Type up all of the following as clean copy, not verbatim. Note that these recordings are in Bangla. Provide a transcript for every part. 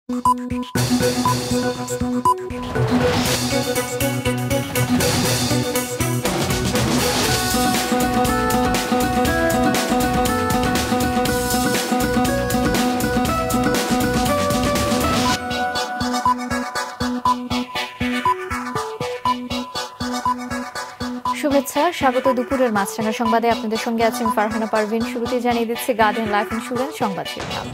শুভেচ্ছা, স্বাগত দুপুরের মাছরাঙা সংবাদে। আপনাদের সঙ্গে আছেন ফারহানা পারভিন। শুরুতে জানিয়ে দিচ্ছে গার্ডেন লাইফ ইন্স্যুরেন্স সংবাদ শিরোনাম।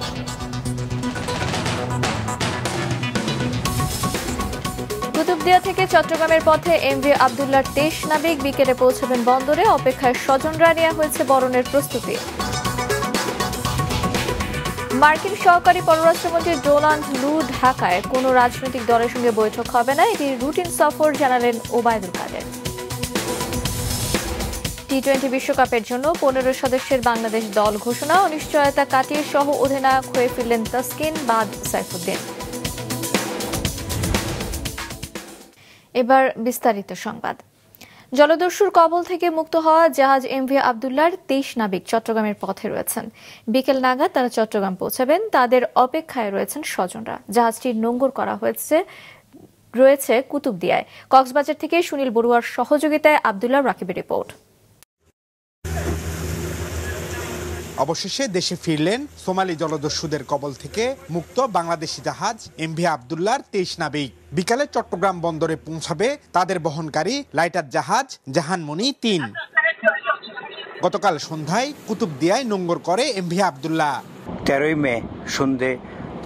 কুতুবদিয়া থেকে চট্টগ্রামের পথে এমভি আবদুল্লাহর 23 নাবিক বিকেলে পৌঁছাবেন বন্দরে। অপেক্ষায় স্বজনরা নেওয়া হয়েছে বরণের প্রস্তুতি। মার্কিন সহকারী পররাষ্ট্রমন্ত্রী ডোনাল্ড লু ঢাকায় কোনো রাজনৈতিক দলের সঙ্গে বৈঠক হবে না, এটি রুটিন সফর জানালেন ওবায়দুল কাদের। টি-20 বিশ্বকাপের জন্য 15 সদস্যের বাংলাদেশ দল ঘোষণা। অনিশ্চয়তা কাটিয়ে সহ অধিনায়ক হয়ে ফিরলেন তাসকিন বাদ সাইফুদ্দিন। এবার বিস্তারিত সংবাদ। জলদস্যুর কবল থেকে মুক্ত হওয়া জাহাজ এমভি আবদুল্লাহর 23 নাবিক চট্টগ্রামের পথে রয়েছেন। বিকেল নাগাদ তারা চট্টগ্রাম পৌঁছাবেন। তাদের অপেক্ষায় রয়েছেন স্বজনরা। জাহাজটি নোঙর করা রয়েছে কুতুবদিয়ায়। কক্সবাজার থেকে সুনীল বড়ুয়ার সহযোগিতায় আবদুল্লাহ রাকিবের রিপোর্ট। অবশেষে দেশে ফিরলেন সোমালি জলদস্যুদের কবল থেকে মুক্ত বাংলাদেশি জাহাজ এমভি আবদুল্লাহর 23 নাবিক। বিকালে চট্টগ্রাম বন্দরে পৌঁছাবে তাদের বহনকারী লাইটার জাহাজ জাহানমণি 3। গতকাল সন্ধ্যায় কুতুবদিয়ায় নোঙর করে এমভি আবদুল্লাহ। 13 মে সন্ধে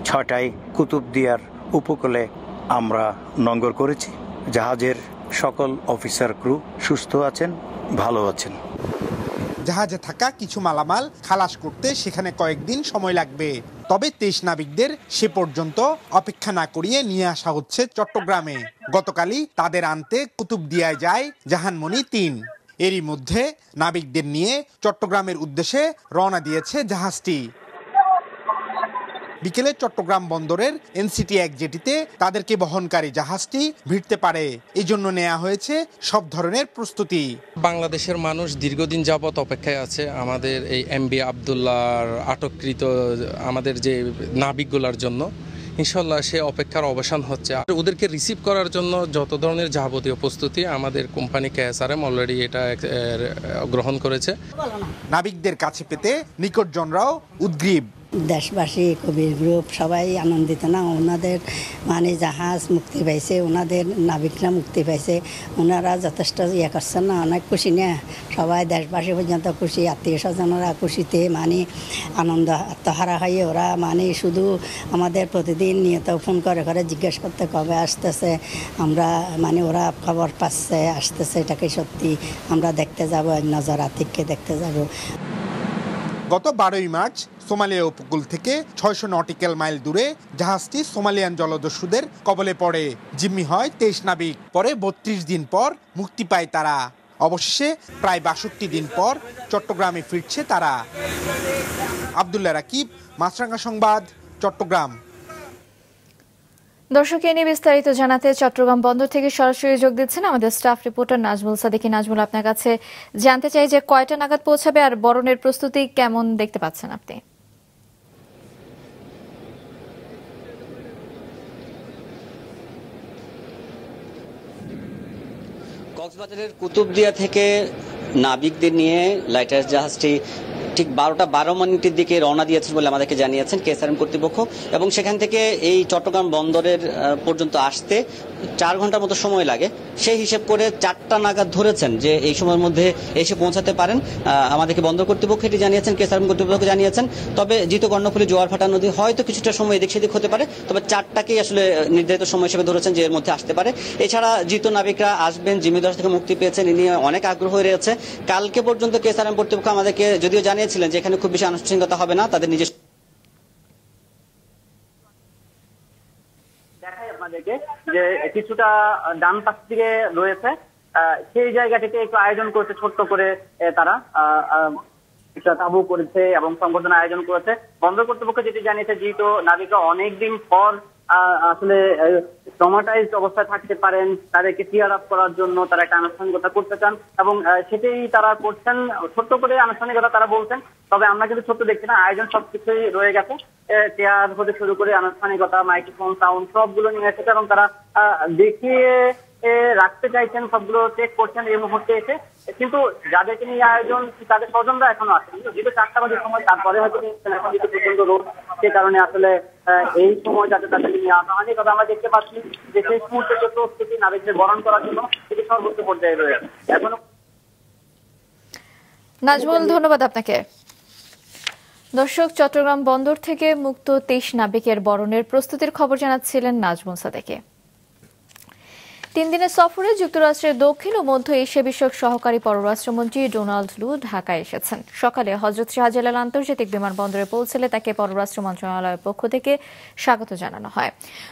6টায় কুতুবদিয়ার উপকূলে আমরা নোঙর করেছি। জাহাজের সকল অফিসার ক্রু সুস্থ আছেন, ভালো আছেন। জাহাজে থাকা কিছু মালামাল খালাস করতে সেখানে কয়েকদিন সময় লাগবে। তবে 23 নাবিকদের সে পর্যন্ত অপেক্ষা না করিয়ে নিয়ে আসা হচ্ছে চট্টগ্রামে। গতকালই তাদের আনতে কুতুবদিয়ায় যায় জাহানমণি 3। এরই মধ্যে নাবিকদের নিয়ে চট্টগ্রামের উদ্দেশ্যে রওনা দিয়েছে জাহাজটি। বিকেলে চট্টগ্রাম বন্দরের এনসিটি 1 জেটিতে তাদেরকে বহনকারী জাহাজটি ভিড়তে পারে, এই জন্য নেওয়া হয়েছে সব ধরনের প্রস্তুতি। বাংলাদেশের মানুষ দীর্ঘদিন যাবৎ অপেক্ষায় আছে আমাদের এই এমভি আবদুল্লাহর আটককৃত আমাদের যে নাবিকগুলোর জন্য। ইনশাল্লাহ সে অপেক্ষার অবসান হচ্ছে। আর ওদেরকে রিসিভ করার জন্য যত ধরনের যাবতীয় প্রস্তুতি আমাদের কোম্পানি KSRM অলরেডি এটা গ্রহণ করেছে। নাবিকদের কাছে পেতে নিকটজনরাও উদ্গ্রীব। দেশবাসী, কবির গ্রুপ সবাই আনন্দিত না। ওনাদের মানে জাহাজ মুক্তি পাইছে, ওনাদের নাবিকরা মুক্তি পাইছে, ওনারা যথেষ্ট করছেন না, অনেক খুশি না। সবাই দেশবাসী পর্যন্ত খুশি, আত্মীয় স্বজনরা খুশিতে মানে আনন্দ আত্মহারা হয়ে ওরা মানে শুধু আমাদের প্রতিদিন নিয়ত ফোন করে জিজ্ঞেস করতে কবে আসতেছে। আমরা মানে ওরা খবর পাচ্ছে আসতেছে, এটাকে সত্যি আমরা দেখতে যাব, এক নজর আতিককে দেখতে যাব। গত 12ই মার্চ সোমালিয়া উপকূল থেকে 600 নটিক্যাল মাইল দূরে জাহাজটি সোমালিয়ান জলদস্যুদের কবলে পড়ে। জিম্মি হয় 23 নাবিক। পরে 32 দিন পর মুক্তি পায় তারা। অবশেষে প্রায় 62 দিন পর চট্টগ্রামে ফিরছে তারা। আবদুল্লাহ রাকিব, মাছরাঙা সংবাদ, চট্টগ্রাম। দর্শক, এ নিয়ে বিস্তারিত জানাতে চট্টগ্রাম বন্দর থেকে সরাসরি যোগ দিচ্ছেন আমাদের স্টাফ রিপোর্টার নাজমুল সাদিকি। নাজমুল, আপনার কাছে জানতে চাই যে কয়টা নাগাদ পৌঁছাবে আর বরণের প্রস্তুতি কেমন দেখতে পাচ্ছেন আপনি? কক্সবাজারের কুতুবদিয়া থেকে নাবিকদের নিয়ে লাইটার জাহাজটি ঠিক 12টা 12 মিনিটের দিকে রওনা দিয়েছেন বলে আমাদেরকে জানিয়েছেন KSRM কর্তৃপক্ষ। এবং সেখান থেকে এই চট্টগ্রাম বন্দরের পর্যন্ত আসতে 4 ঘন্টার মতো সময় লাগে। সেই হিসেব করে 4টা নাগাদ ধরেছেন যে এই সময়ের মধ্যে এসে পৌঁছাতে পারেন। আমাদেরকে বন্দর কর্তৃপক্ষ এটি জানিয়েছেন, KSRM কর্তৃপক্ষ জানিয়েছেন। তবে যেহেতু কর্ণফুলী জোয়ার ভাটা নদী হয়তো কিছুটা সময় এদিক সেদিক হতে পারে, তবে 4টাকেই আসলে নির্ধারিত সময় হিসেবে ধরেছেন যে এর মধ্যে আসতে পারে। এছাড়া যেহেতু নাবিকরা আসবেন, জিম্মিদার থেকে মুক্তি পেয়েছেন, এ নিয়ে অনেক আগ্রহ রয়েছে। কালকে পর্যন্ত KSRM কর্তৃপক্ষ আমাদেরকে যদিও জানিয়েছিলেন যে এখানে খুব বেশি আনুষ্ঠানিকতা হবে না, তাদের নিজস্ব দেখাই আপনাদেরকে যে কিছুটা ডান পাশ দিকে রয়েছে সেই জায়গাটিতে একটু আয়োজন করেছে ছোট্ট করে তারা একটা তাঁবু করেছে এবং সংবর্ধনা আয়োজন করেছে। বন্দর কর্তৃপক্ষ যেটি জানিয়েছে, যেহেতু নাবিকরা অনেকদিন পর আসলে ট্রমাটাইজড অবস্থায় থাকতে পারেন, তাদেরকে চিয়ার আপ করার জন্য তারা একটা আনুষ্ঠানিকতা করতে চান এবং সেটাই তারা করছেন। ছোট্ট করে আনুষ্ঠানিকতা তারা বলছেন, তবে আমরা কিন্তু ছোট্ট দেখছি না, আয়োজন সবকিছুই রয়ে গেছে। চেয়ার হতে শুরু করে আনুষ্ঠানিকতা, মাইক্রোফোন, সাউন্ড সবগুলো নিয়ে এসেছে এবং তারা দেখিয়ে রাখতে চাইছেন, সবগুলো চেক করছেন এই মুহূর্তে এসে। কিন্তু যাদেরকে নিয়ে আয়োজন তাদের স্বজনরা এখনো আসেন, যেহেতু 4টা বাজে সময়, তারপরে হয়তো এখন যেহেতু প্রচন্ড রোদ, সে কারণে আসলে এই সময় যাতে তাদেরকে নিয়ে আসা হয়নি। তবে আমরা দেখতে পাচ্ছি যে শেষ মুহূর্তে যে প্রস্তুতি নাবিকদের বরণ করার জন্য সেটি সর্বোচ্চ পর্যায়ে রয়েছে এখনো। নাজমুল, ধন্যবাদ আপনাকে। দর্শক, চট্টগ্রাম বন্দর থেকে মুক্ত 23 নাবিকের বরণের প্রস্তুতির খবর জানাচ্ছিলেন নাজমুল সাদেকে। 3 দিনের সফরে যুক্তরাষ্ট্রের দক্ষিণ ও মধ্য এশিয়া বিষয়ক সহকারী পররাষ্ট্রমন্ত্রী ডোনাল্ড লু ঢাকায় এসেছেন। সকালে হযরত শাহজালাল আন্তর্জাতিক বিমানবন্দরে পৌঁছলে তাকে পররাষ্ট্র মন্ত্রণালয়ের পক্ষ থেকে স্বাগত জানানো হয়।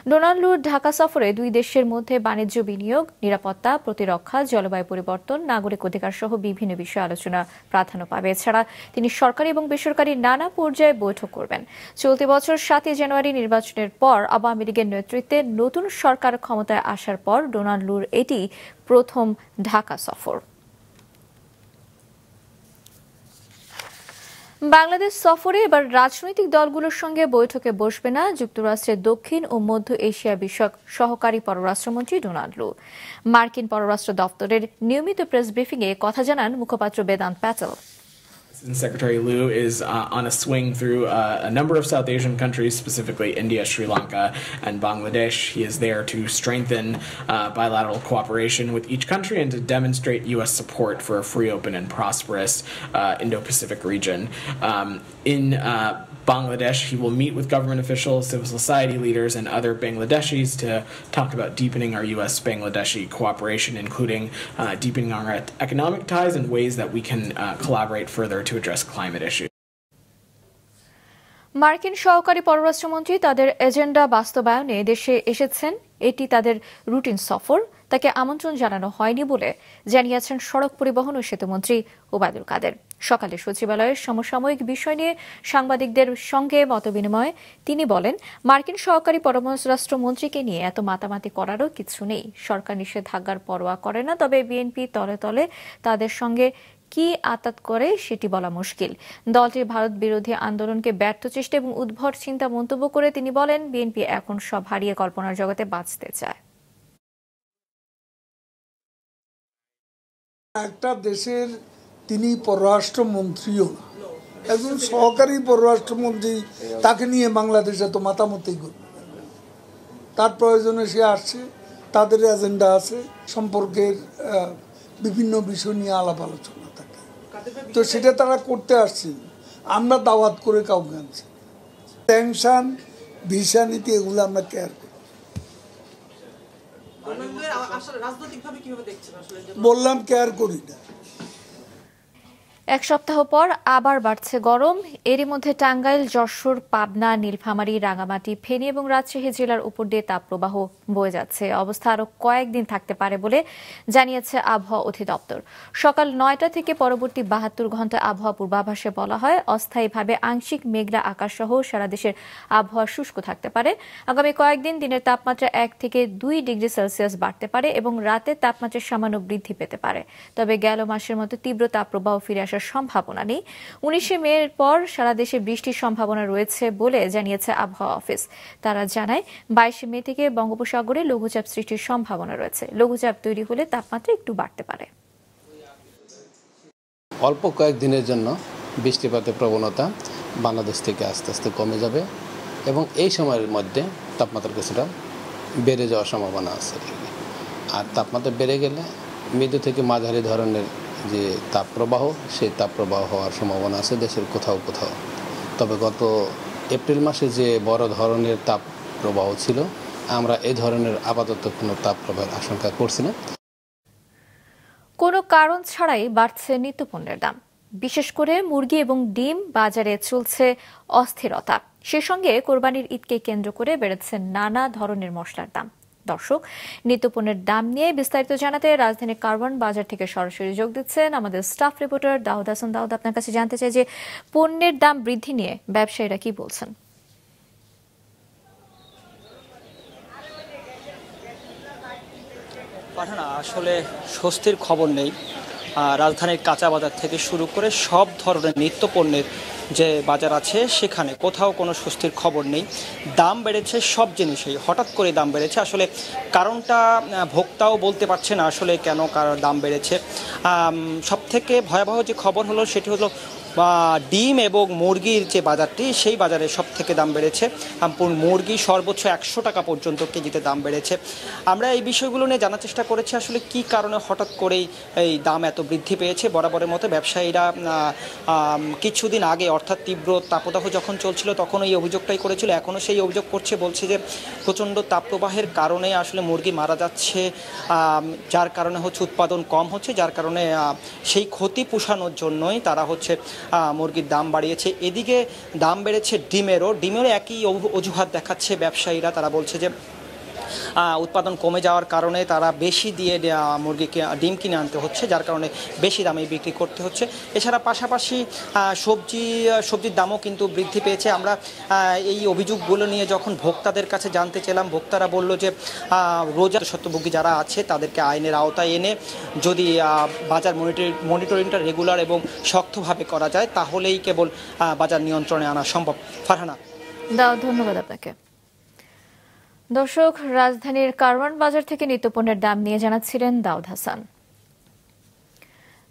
ডোনাল্ড লুর ঢাকা সফরে 2 দেশের মধ্যে বাণিজ্য, বিনিয়োগ, নিরাপত্তা, প্রতিরক্ষা, জলবায়ু পরিবর্তন, নাগরিক অধিকার সহ বিভিন্ন বিষয়ে আলোচনা প্রাধান্য পাবে। এছাড়া তিনি সরকারি এবং বেসরকারি নানা পর্যায়ে বৈঠক করবেন। চলতি বছর 7 জানুয়ারি নির্বাচনের পর আওয়ামী লীগের নেতৃত্বে নতুন সরকার ক্ষমতায় আসার পর ডোনাল্ড লুর এটি প্রথম ঢাকা সফর। বাংলাদেশ সফরে এবার রাজনৈতিক দলগুলোর সঙ্গে বৈঠকে বসবে না যুক্তরাষ্ট্রের দক্ষিণ ও মধ্য এশিয়া বিষয়ক সহকারী পররাষ্ট্রমন্ত্রী ডোনাল্ড লু। মার্কিন পররাষ্ট্র দপ্তরের নিয়মিত প্রেস ব্রিফিংয়ে কথা জানান মুখপাত্র Vedanta Patel. Secretary Liu is on a swing through a number of South Asian countries, specifically India, Sri Lanka, and Bangladesh. He is there to strengthen bilateral cooperation with each country and to demonstrate U.S. support for a free, open, and prosperous Indo-Pacific region. In Bangladesh, he will meet with government officials, civil society leaders, and other Bangladeshis to talk about deepening our U.S.-Bangladeshi cooperation, including deepening our economic ties and ways that we can collaborate further to address climate issues. মার্কিন সহকারী পররাষ্ট্রমন্ত্রী তাদের এজেন্ডা বাস্তবায়নে দেশে এসেছেন। এটি তাদের রুটিন সফর, তাকে আমন্ত্রণ জানানো হয়নি বলে জানিয়েছেন সড়ক পরিবহন ও সেতুমন্ত্রী ওবায়দুল কাদের। সকালে সচিবালয়ের সমসাময়িক বিষয় নিয়ে সাংবাদিকদের সঙ্গে মতবিনিময়ে তিনি বলেন, মার্কিন সহকারী পররাষ্ট্রমন্ত্রীকে নিয়ে এত মাতামাতি করারও কিছু নেই। সরকার নিষেধাজ্ঞার পরোয়া করে না, তবে বিএনপি তলে তলে তাদের সঙ্গে কি আতাত করে সেটি বলা মুশকিল। দলটির ভারত বিরোধী আন্দোলনকে ব্যর্থ চেষ্টা এবং উদ্ভট চিন্তা মন্তব্য করে তিনি বলেন, বিএনপি এখন সব হারিয়ে কল্পনার জগতে বাঁচতে চায়। একটা দেশের তিনি পররাষ্ট্রমন্ত্রীও না, একজন সহকারী পররাষ্ট্রমন্ত্রী, তাকে নিয়ে বাংলাদেশে তো মাতামতি করবে। তার প্রয়োজনে সে আসছে, তাদের এজেন্ডা আছে, সম্পর্কের বিভিন্ন বিষয় নিয়ে আলাপ আলোচনা থাকে, তো সেটা তারা করতে আসছে। আমরা দাওয়াত করে কাউকে আনছি। স্যাংশন, ভিসা নীতি, এগুলো আমরা কেয়ার করি। বললাম কেয়ার করি না। এক সপ্তাহ পর আবার বাড়ছে গরম। এরই মধ্যে টাঙ্গাইল, যশোর, পাবনা, নীলফামারী, রাঙামাটি, ফেনী এবং রাজশাহী জেলার উপর দিয়ে তাপপ্রবাহ বয়ে যাচ্ছে। অবস্থা আরও কয়েকদিন থাকতে পারে বলে জানিয়েছে আবহাওয়া অধিদপ্তর। সকাল 9টা থেকে পরবর্তী 72 ঘন্টা আবহাওয়া পূর্বাভাসে বলা হয়, অস্থায়ীভাবে আংশিক মেঘলা আকাশ সহ সারা দেশের আবহাওয়া শুষ্ক থাকতে পারে। আগামী কয়েকদিন দিনের তাপমাত্রা 1 থেকে 2 ডিগ্রি সেলসিয়াস বাড়তে পারে এবং রাতের তাপমাত্রা সামান্য বৃদ্ধি পেতে পারে। তবে গেল মাসের মতো তীব্র তাপপ্রবাহ ফিরে আসার সম্ভাবনা নেই। 19 মের পর সারা দেশে বৃষ্টির সম্ভাবনা রয়েছে বলে জানিয়েছে আবহাওয়া অফিস। তারা জানায় 22 মে থেকে বঙ্গোপসাগরে লঘুচাপ সৃষ্টির সম্ভাবনা রয়েছে। লঘুচাপ তৈরি হলে তাপমাত্রা একটু বাড়তে পারে। অল্প কয়েকদিনের জন্য বৃষ্টিপাতের প্রবণতা বাংলাদেশ থেকে আস্তে আস্তে কমে যাবে এবং এই সময়ের মধ্যে তাপমাত্রা কিছুটা বেড়ে যাওয়ার সম্ভাবনা আছে। আর তাপমাত্রা বেড়ে গেলে মৃদু থেকে মাঝারি ধরনের যে তাপপ্রবাহ, সেই তাপপ্রবাহ হওয়ার সম্ভাবনা আছে দেশের কোথাও কোথাও। তবে গত এপ্রিল মাসে যে বড় ধরনের তাপপ্রবাহ ছিল, আমরা এই ধরনের আপাতত কোনো তাপপ্রবাহের আশঙ্কা করছি না। কোনো কারণ ছাড়াই বাড়ছে নিত্যপণ্যের দাম। বিশেষ করে মুরগি এবং ডিম বাজারে চলছে অস্থিরতা। সে সঙ্গে কোরবানির ঈদকে কেন্দ্র করে বেড়েছে নানা ধরনের মশলার দাম। দর্শক, নিত্যপণ্যের দাম নিয়ে বিস্তারিত জানাতে রাজধানীর কারওয়ান বাজার থেকে সরাসরি যোগ দিচ্ছেন আমাদের স্টাফ রিপোর্টার দাউদ হাসান। দাউদ, আপনার কাছে জানতে চাই যে পণ্যের দাম বৃদ্ধি নিয়ে ব্যবসায়ীরা কি বলছেন? পাঠানা আসলে স্বস্তির খবর নেই। রাজধানীর কাঁচা বাজার থেকে শুরু করে সব ধরনের নিত্যপণ্যের যে বাজার আছে সেখানে কোথাও কোনো স্বস্তির খবর নেই। দাম বেড়েছে সব জিনিসেই, হঠাৎ করে দাম বেড়েছে। আসলে কারণটা ভোক্তাও বলতে পারছে না আসলে কেন দাম বেড়েছে। সবথেকে ভয়াবহ যে খবর হলো সেটি হলো ডিম এবং মুরগির যে বাজারটি, সেই বাজারে সব থেকে দাম বেড়েছে। মুরগি সর্বোচ্চ 100 টাকা পর্যন্ত কেজিতে দাম বেড়েছে। আমরা এই বিষয়গুলো নিয়ে জানার চেষ্টা করেছি আসলে কি কারণে হঠাৎ করেই এই দাম এত বৃদ্ধি পেয়েছে। বরাবরের মতো ব্যবসায়ীরা কিছুদিন আগে অর্থাৎ তীব্র তাপদাহ যখন চলছিল তখন এই অভিযোগটাই করেছিল, এখনও সেই অভিযোগ করছে। বলছে যে প্রচণ্ড তাপপ্রবাহের কারণে আসলে মুরগি মারা যাচ্ছে, যার কারণে হচ্ছে উৎপাদন কম হচ্ছে, যার কারণে সেই ক্ষতি পোষানোর জন্যই তারা হচ্ছে মুরগির দাম বাড়িয়েছে। এদিকে দাম বেড়েছে ডিমেরও একই অজুহাত দেখাচ্ছে ব্যবসায়ীরা। তারা বলছে যে উৎপাদন কমে যাওয়ার কারণে তারা বেশি দিয়ে মুরগিকে ডিম কিনে আনতে হচ্ছে, যার কারণে বেশি দামে বিক্রি করতে হচ্ছে। এছাড়া পাশাপাশি সবজির দামও কিন্তু বৃদ্ধি পেয়েছে। আমরা এই অভিযোগগুলো নিয়ে যখন ভোক্তাদের কাছে জানতে চাইলাম, ভোক্তারা বলল যে রোজা সত্যভোগী যারা আছে তাদেরকে আইনের আওতায় এনে যদি বাজার মনিটরিংটা রেগুলার এবং শক্তভাবে করা যায় তাহলেই কেবল বাজার নিয়ন্ত্রণে আনা সম্ভব। ফারহানা। ধন্যবাদ আপনাকে। দর্শক, রাজধানীর কারওয়ান বাজার থেকে নিত্যপণ্যের দাম নিয়ে জানাচ্ছিলেন দাউদ হাসান।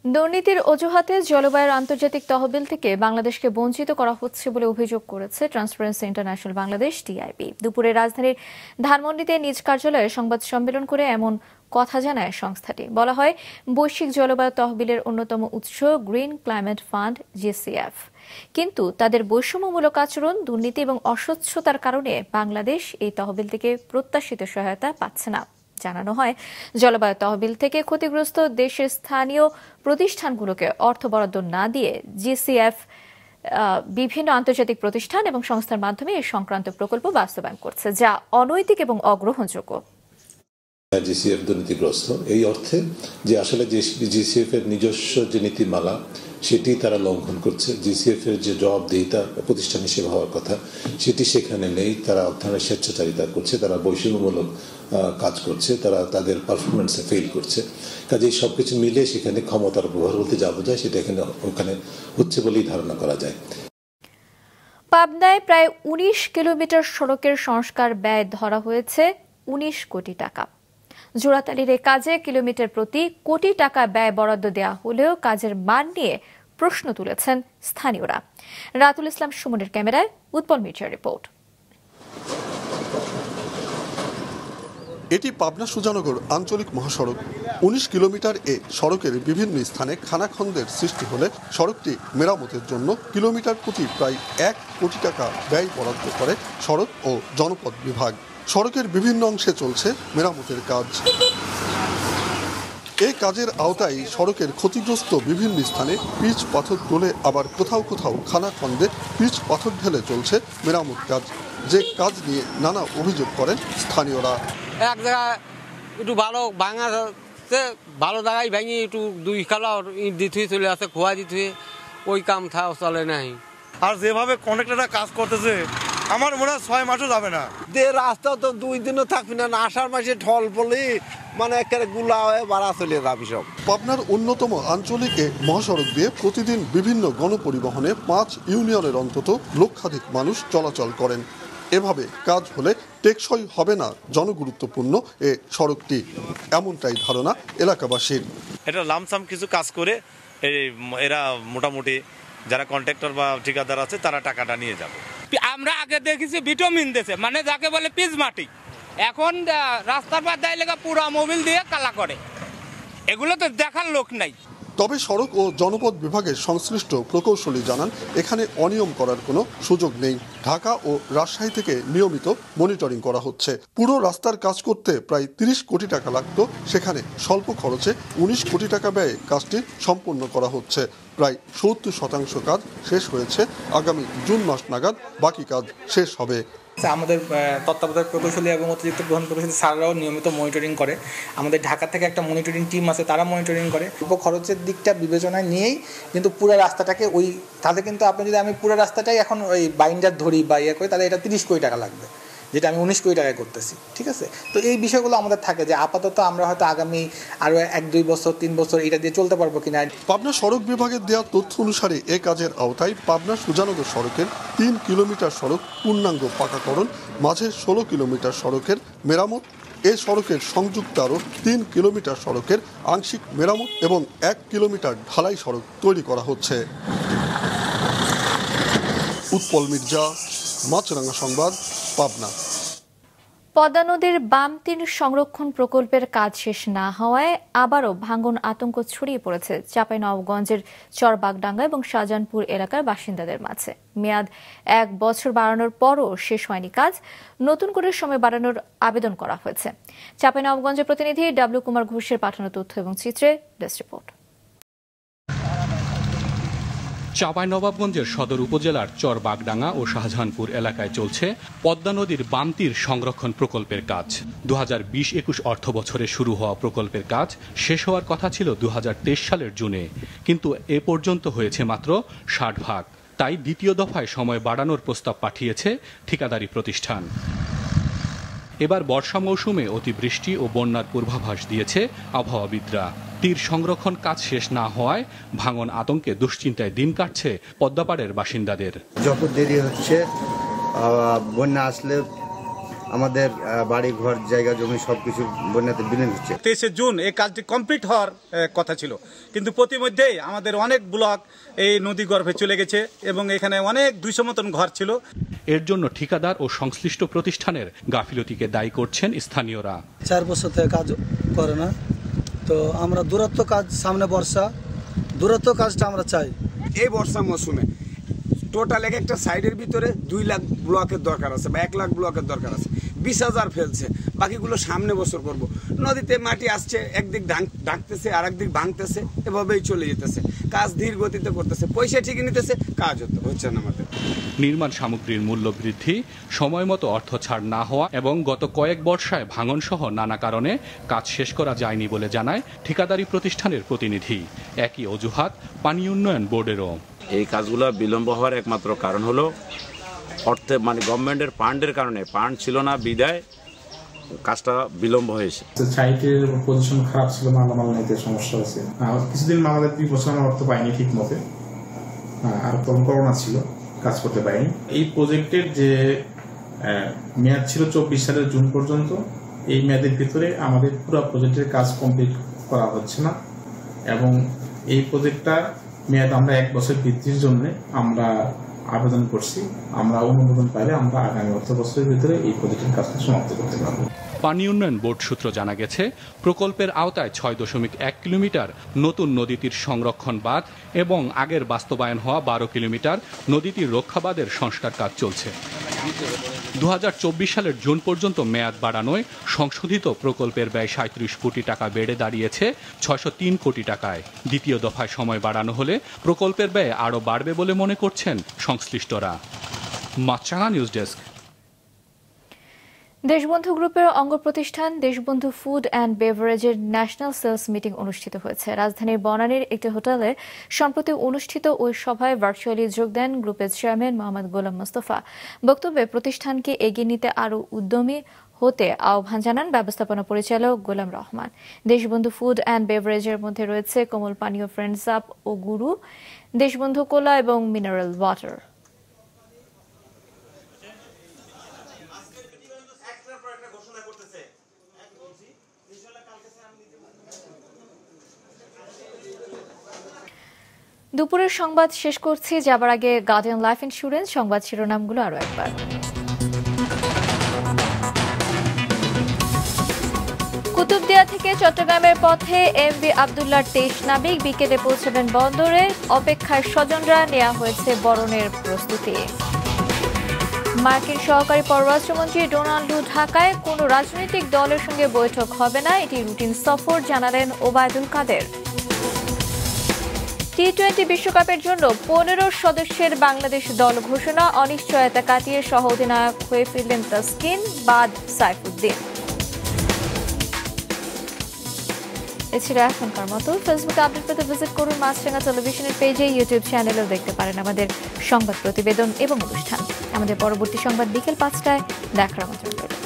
দুর্নীতির অজুহাতে জলবায়ুর আন্তর্জাতিক তহবিল থেকে বাংলাদেশকে বঞ্চিত করা হচ্ছে বলে অভিযোগ করেছে ট্রান্সপারেন্সি ইন্টারন্যাশনাল বাংলাদেশ টিআইবি। দুপুরে রাজধানীর ধানমন্ডিতে নিজ কার্যালয়ে সংবাদ সম্মেলন করে এমন কথা জানায় সংস্থাটি। বলা হয়, বৈশ্বিক জলবায়ু তহবিলের অন্যতম উৎস গ্রিন ক্লাইমেট ফান্ড জিসিএফ, কিন্তু তাদের বৈষম্যমূলক আচরণ, দুর্নীতি এবং অস্বচ্ছতার কারণে বাংলাদেশ এই তহবিল থেকে প্রত্যাশিত সহায়তা পাচ্ছে না। জানানো হয়, জলবায়ু তহবিল থেকে ক্ষতিগ্রস্ত দেশের স্থানীয় প্রতিষ্ঠানগুলোকে অর্থ বরাদ্দ না দিয়ে জিসিএফ বিভিন্ন আন্তর্জাতিক প্রতিষ্ঠান এবং সংস্থার মাধ্যমে এই সংক্রান্ত প্রকল্প বাস্তবায়ন করছে, যা অনৈতিক এবং অগ্রহণযোগ্য। জিসিএফ দুর্নীতিগ্রস্ত এই অর্থে যে আসলে জিসিএফ এর নিজস্ব যে নীতিমালা সেটি তারা লঙ্ঘন করছে। জিসিএফ এর যে জবাবদিহিতা প্রতিষ্ঠান হিসেবে হওয়ার কথা সেটি সেখানে নেই। তারা অর্থায়নের স্বেচ্ছাচারিতা করছে, তারা বৈষম্যমূলক কাজ করছে, তারা তাদের পারফরমেন্সে ফেল করছে। কাজে সবকিছু মিলে সেখানে ক্ষমতার ব্যবহার বলতে যা বোঝায় সেটা ওখানে হচ্ছে বলেই ধারণা করা যায়। পাবনায় প্রায় 19 কিলোমিটার সড়কের সংস্কার ব্যয় ধরা হয়েছে 19 কোটি টাকা। জোড়াতালির এ কাজে কিলোমিটার প্রতি কোটি টাকা ব্যয় বরাদ্দ দেওয়া হলেও কাজের মান নিয়ে প্রশ্ন তুলেছেন স্থানীয়রা। রাতুল ইসলাম সুমনের ক্যামেরায় উৎপল মির্জার রিপোর্ট। এটি পাবনা সুজানগর আঞ্চলিক মহাসড়ক। 19 কিলোমিটার এ সড়কের বিভিন্ন স্থানে খানাখন্দের সৃষ্টি হলে সড়কটি মেরামতের জন্য কিলোমিটার প্রতি প্রায় 1 কোটি টাকা ব্যয় বরাদ্দ করে সড়ক ও জনপথ বিভাগ। সড়কের বিভিন্ন অংশে চলছে মেরামতের কাজ। এই কাজের আওতায় সড়কের ক্ষতিগ্রস্ত বিভিন্ন স্থানে পিচ পাথর তুলে আবার কোথাও কোথাও খানাখন্দে পিচ পাথর ঢেলে চলছে মেরামত কাজ, যে কাজ নিয়ে নানা অভিযোগ করেন স্থানীয়রা। এক জায়গায় একটু ভালো ভাঙা ভালো জায়গায় ভেঙে একটু 2 কালা ইট দিতে চলে আসে, খোয়া দিতে, ওই কাম চলে নাই। আর যেভাবে কন্ট্রাক্টররা কাজ করতেছে আমার মনে হয় 6 মাসও যাবে না। রাস্তা তো 2 দিনও থাকবি না, আষাঢ় মাসে ঢল পড়লে মানে একেবারে গুলা হয়ে বাড়া চলে যাবি সব। পাবনার অন্যতম আঞ্চলিক মহাসড়ক দিয়ে প্রতিদিন বিভিন্ন গণপরিবহনে 5 ইউনিয়নের অন্তত লক্ষাধিক মানুষ চলাচল করেন। এভাবে কাজ হলে টেকসই হবে না জনগুরুত্বপূর্ণ এ সড়কটি, এমনটাই ধারণা এলাকাবাসীর। এটা লামসাম কিছু কাজ করে এরা মোটামুটি যারা কন্ট্রাক্টর বা ঠিকাদার আছে তারা টাকাটা নিয়ে যাবে। আমরা আগে দেখেছি ভিটামিন দিয়েছে, মানে যাকে বলে পিচ মাটি, এখন রাস্তার পর দেয় লেখা পুরো মোবিল দিয়ে কালা করে, এগুলো তো দেখার লোক নাই। তবে সড়ক ও জনপথ বিভাগের সংশ্লিষ্ট প্রকৌশলী জানান, এখানে অনিয়ম করার কোনো সুযোগ নেই। ঢাকা ও রাজশাহী থেকে নিয়মিত মনিটরিং করা হচ্ছে। পুরো রাস্তার কাজ করতে প্রায় 30 কোটি টাকা লাগতো, সেখানে স্বল্প খরচে 19 কোটি টাকা ব্যয়ে কাজটি সম্পন্ন করা হচ্ছে। প্রায় 70% কাজ শেষ হয়েছে। আগামী জুন মাস নাগাদ বাকি কাজ শেষ হবে। আমাদের তত্ত্বাবধায়ক প্রকৌশলী এবং অতিরিক্ত গ্রহণ প্রকৌশলী স্যাররাও নিয়মিত মনিটরিং করে। আমাদের ঢাকা থেকে একটা মনিটরিং টিম আছে, তারা মনিটরিং করে। অল্প খরচের দিকটা বিবেচনায় নিয়েই কিন্তু পুরো রাস্তাটাকে তাহলে কিন্তু আপনি যদি আমি পুরো রাস্তাটাই এখন ওই বাইন্ডার ধরি বা ইয়ে করি, তাহলে এটা 30 কোটি টাকা লাগবে। যেটা আমি 19 কোটি টাকায় করতেছি, ঠিক আছে। তো এই বিষয়গুলো আমাদের থাকে যে আপাতত আমরা হয়তো আগামী আরও 1-2 বছর 3 বছর এটা দিয়ে চলতে পারবো কিনা। পাবনা সড়ক বিভাগের দেওয়া তথ্য অনুসারে এ কাজের আওতায় পাবনা সুজানগর সড়কের 3 কিলোমিটার সড়ক পূর্ণাঙ্গ পাকাকরণ, মাঝে 16 কিলোমিটার সড়কের মেরামত, এ সড়কের সংযুক্ত আরও 3 কিলোমিটার সড়কের আংশিক মেরামত এবং 1 কিলোমিটার ঢালাই সড়ক তৈরি করা হচ্ছে। উৎপল মির্জা, মাছরাঙ্গা সংবাদ, পাবনা। পদ্মা নদীর বাম তীর সংরক্ষণ প্রকল্পের কাজ শেষ না হওয়ায় আবারও ভাঙন আতঙ্ক ছড়িয়ে পড়েছে চাঁপাইনবাবগঞ্জের চরবাগডাঙ্গা এবং শাহজাহানপুর এলাকার বাসিন্দাদের মাঝে। মেয়াদ 1 বছর বাড়ানোর পরও শেষ হয়নি কাজ, নতুন করে সময় বাড়ানোর আবেদন করা হয়েছে। চাঁপাইনবাবগঞ্জের প্রতিনিধি ডাব্লিউ কুমার ঘোষের পাঠানো তথ্য এবং চিত্রে ডেস্ক রিপোর্ট। চাঁপাইনবাবগঞ্জের সদর উপজেলার চরবাগডাঙ্গা ও শাহজাহানপুর এলাকায় চলছে পদ্মা নদীর বাম তীর সংরক্ষণ প্রকল্পের কাজ। 2020-21 অর্থ বছরে শুরু হওয়া প্রকল্পের কাজ শেষ হওয়ার কথা ছিল 2023 সালের জুনে, কিন্তু এ পর্যন্ত হয়েছে মাত্র 60 ভাগ। তাই দ্বিতীয় দফায় সময় বাড়ানোর প্রস্তাব পাঠিয়েছে ঠিকাদারি প্রতিষ্ঠান। এবার বর্ষা মৌসুমে অতিবৃষ্টি ও বন্যার পূর্বাভাস দিয়েছে আবহাওয়াবিদরা। তীর সংরক্ষণ কাজ শেষ না হওয়ায় ভাঙন আতঙ্কে দুশ্চিন্তায় দিন কাটছে পদ্মাপাড়ের বাসিন্দাদের। যত দেরি হচ্ছে, বন্যা আসলে আমাদের বাড়ি ঘর জায়গা জমি সবকিছু বন্যাতে বিলীন হচ্ছে। 23 জুন এই কাজটি কমপ্লিট হওয়ার কথা ছিল, কিন্তু প্রতিমধ্যেই আমাদের অনেক ব্লক এই নদী গর্ভে চলে গেছে এবং এখানে অনেক 200 মতন ঘর ছিল। এর জন্য ঠিকাদার ও সংশ্লিষ্ট প্রতিষ্ঠানের গাফিলতিকে দায়ী করছেন স্থানীয়রা। 4 বছর থেকে কাজ করে না, তো আমরা দূরত্ব কাজ, সামনে বর্ষা, দূরত্ব কাজটা আমরা চাই। এই বর্ষা মৌসুমে টোটাল একটা সাইডের ভিতরে 2 লাখ ব্লকের দরকার আছে বা 1 লাখ ব্লকের দরকার আছে, 20,000 ফেলছে, বাকিগুলো সামনে বছর করব। নদীতে মাটি আসছে, একদিক ডাকতেছে আর একদিক ভাঙতেছে, এভাবেই চলে যেতেছে। কাজ ধীর গতিতে করতেছে, পয়সা ঠিকই নিতেছে, কাজ হচ্ছে না আমাদের। নির্মাণ সামগ্রীর মূল্য বৃদ্ধি, সময় মতো অর্থ ছাড় না হওয়া এবং গত কয়েক বর্ষায় ভাঙন সহ নানা কারণে কাজ শেষ করা যায়নি বলে জানায় ঠিকাদারি প্রতিষ্ঠানের প্রতিনিধি। একই অজুহাত পানি উন্নয়ন বোর্ডেরও। এই কাজগুলো বিলম্ব হওয়ার একমাত্র কারণ হলো অর্থে, মানে গভর্নমেন্টের ফান্ডের কারণে। ফান্ড ছিল না বিদায় কাজটা বিলম্ব হয়েছে। সাইটের পজিশন খারাপ ছিল, মালামাল নিতে সমস্যা হয়েছে। কিছুদিন আমাদের 2 বছর আমরা অর্থ পাইনি ঠিক মতে, আর তখন করোনা ছিল, কাজ করতে পারিনি। এই প্রজেক্টের যে মেয়াদ ছিল 24 সালের জুন পর্যন্ত, এই মেয়াদের ভিতরে আমাদের পুরো প্রজেক্টের কাজ কমপ্লিট করা হচ্ছে না এবং এই প্রজেক্টটা মেয়াদ আমরা 1 বছর বৃদ্ধির জন্য আমরা আবেদন করছি। আমরা অনুমোদন পাইলে আমরা আগামী অর্থ বছরের ভিতরে এই প্রজেক্টের কাজটা সমাপ্ত করতে পারব। পানি উন্নয়ন বোর্ড সূত্র জানা গেছে, প্রকল্পের আওতায় 6.1 কিলোমিটার নতুন নদীতীর সংরক্ষণ বাঁধ এবং আগের বাস্তবায়ন হওয়া 12 কিলোমিটার নদীতীর রক্ষা বাঁধের সংস্কার কাজ চলছে। 2024 সালের জুন পর্যন্ত মেয়াদ বাড়ানোয় সংশোধিত প্রকল্পের ব্যয় 37 কোটি টাকা বেড়ে দাঁড়িয়েছে 603 কোটি টাকায়। দ্বিতীয় দফায় সময় বাড়ানো হলে প্রকল্পের ব্যয় আরও বাড়বে বলে মনে করছেন সংশ্লিষ্টরা। মাছরাঙা নিউজ ডেস্ক। দেশবন্ধু গ্রুপের অঙ্গ প্রতিষ্ঠান দেশবন্ধু ফুড অ্যান্ড বেভারেজের ন্যাশনাল সেলস মিটিং অনুষ্ঠিত হয়েছে রাজধানীর বনানীর একটি হোটেলে। সম্প্রতি অনুষ্ঠিত ওই সভায় ভার্চুয়ালি যোগ দেন গ্রুপের চেয়ারম্যান মোহাম্মদ গোলাম মোস্তফা। বক্তব্যে প্রতিষ্ঠানকে এগিয়ে নিতে আরও উদ্যমী হতে আহ্বান জানান ব্যবস্থাপনা পরিচালক গোলাম রহমান। দেশবন্ধু ফুড অ্যান্ড বেভারেজের মধ্যে রয়েছে কোমল পানীয় ফ্রেন্ডস আপ ও গুরু, দেশবন্ধু কোলা এবং মিনারেল ওয়াটার। দুপুরের সংবাদ শেষ করছি, যাবার আগে গার্ডিয়ান লাইফ ইন্স্যুরেন্স সংবাদ শিরোনামগুলো আরো একবার। কুতুবদিয়া থেকে চট্টগ্রামের পথে এমভি আব্দুল্লাহর 23 নাবিক বিকেলে পৌঁছাবেন বন্দরে। অপেক্ষায় স্বজনরা, নেওয়া হয়েছে বরণের প্রস্তুতি। মার্কিন সহকারী পররাষ্ট্রমন্ত্রী ডোনাল্ডো ঢাকায় কোনো রাজনৈতিক দলের সঙ্গে বৈঠক হবে না, এটি রুটিন সফর জানালেন ওবায়দুল কাদের। টি-20 বিশ্বকাপের জন্য 15 সদস্যের বাংলাদেশ দল ঘোষণা, অনিশ্চয়তা কাটিয়ে সহ অধিনায়ক হয়ে ফিরলেন তাসকিন বাদ সাইফুদ্দিন। এছাড়া এখনকার মতো ফেসবুকে আপডেট পেতে ভিজিট করুন মাছরাঙা টেলিভিশনের পেজে, ইউটিউব চ্যানেলেও দেখতে পারেন আমাদের সংবাদ প্রতিবেদন এবং অনুষ্ঠান। আমাদের পরবর্তী সংবাদ বিকেল 5টায় দেখার আমন্ত্রণ রইল।